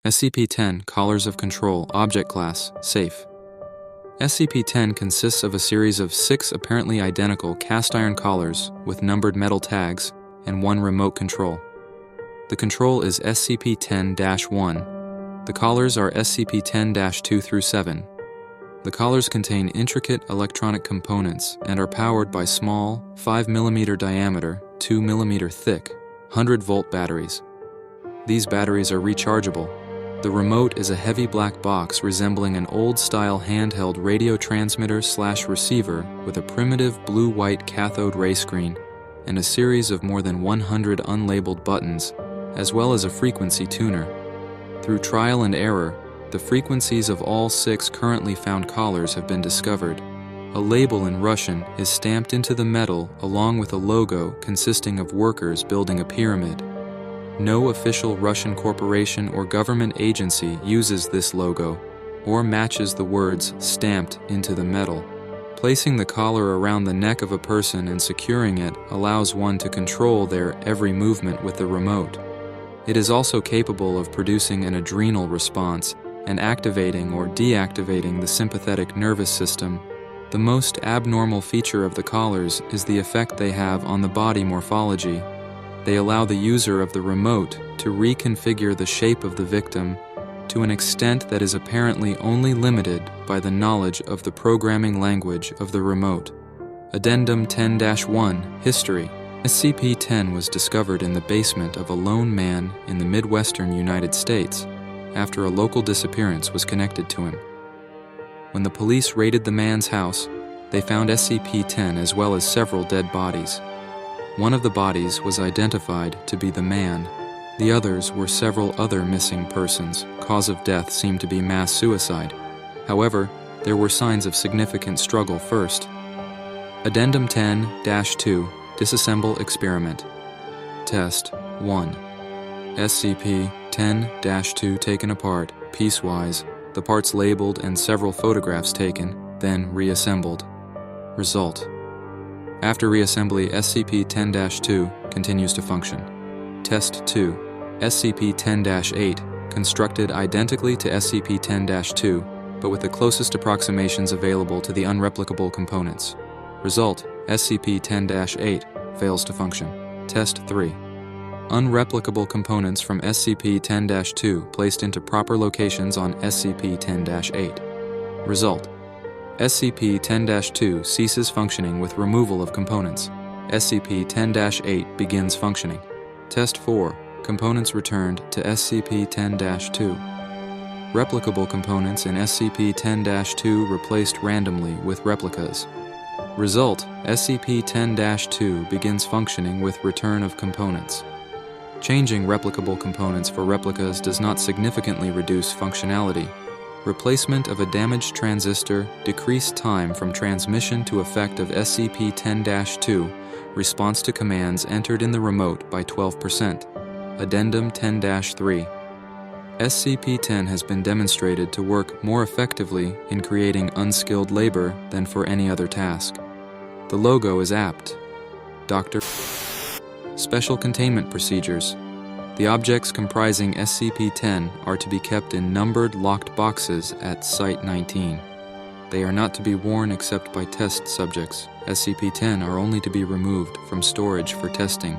SCP-10 Collars of Control Object Class Safe. SCP-10 consists of a series of 6 apparently identical cast-iron collars with numbered metal tags and 1 remote control. The control is SCP-10-1. The collars are SCP-10-2 through 7. The collars contain intricate electronic components and are powered by small, 5 mm diameter, 2 mm thick, 100-volt batteries. These batteries are rechargeable. The remote is a heavy black box resembling an old-style handheld radio transmitter/receiver with a primitive blue-white cathode ray screen and a series of more than 100 unlabeled buttons, as well as a frequency tuner. Through trial and error, the frequencies of all 6 currently found collars have been discovered. A label in Russian is stamped into the metal along with a logo consisting of workers building a pyramid. No official Russian corporation or government agency uses this logo or matches the words stamped into the metal. Placing the collar around the neck of a person and securing it allows one to control their every movement with the remote. It is also capable of producing an adrenal response and activating or deactivating the sympathetic nervous system. The most abnormal feature of the collars is the effect they have on the body morphology. They allow the user of the remote to reconfigure the shape of the victim to an extent that is apparently only limited by the knowledge of the programming language of the remote. Addendum 10-1 History. SCP-10 was discovered in the basement of a lone man in the Midwestern United States after a local disappearance was connected to him. When the police raided the man's house, they found SCP-10 as well as several dead bodies. One of the bodies was identified to be the man. The others were several other missing persons. Cause of death seemed to be mass suicide. However, there were signs of significant struggle first. Addendum 10-2 Disassemble Experiment. Test 1. SCP-10-2 taken apart, piecewise, the parts labeled and several photographs taken, then reassembled. Result. After reassembly, SCP-10-2 continues to function. Test 2. SCP-10-8, constructed identically to SCP-10-2, but with the closest approximations available to the unreplicable components. Result: SCP-10-8 fails to function. Test 3. Unreplicable components from SCP-10-2 placed into proper locations on SCP-10-8. Result: SCP-10-2 ceases functioning with removal of components. SCP-10-8 begins functioning. Test 4. Components returned to SCP-10-2. Replicable components in SCP-10-2 replaced randomly with replicas. Result: SCP-10-2 begins functioning with return of components. Changing replicable components for replicas does not significantly reduce functionality. Replacement of a damaged transistor decreased time from transmission to effect of SCP-10-2 response to commands entered in the remote by 12%. Addendum 10-3. SCP-10 has been demonstrated to work more effectively in creating unskilled labor than for any other task. The logo is apt. Dr. Special Containment Procedures. The objects comprising SCP-10 are to be kept in numbered locked boxes at Site-19. They are not to be worn except by test subjects. SCP-10 are only to be removed from storage for testing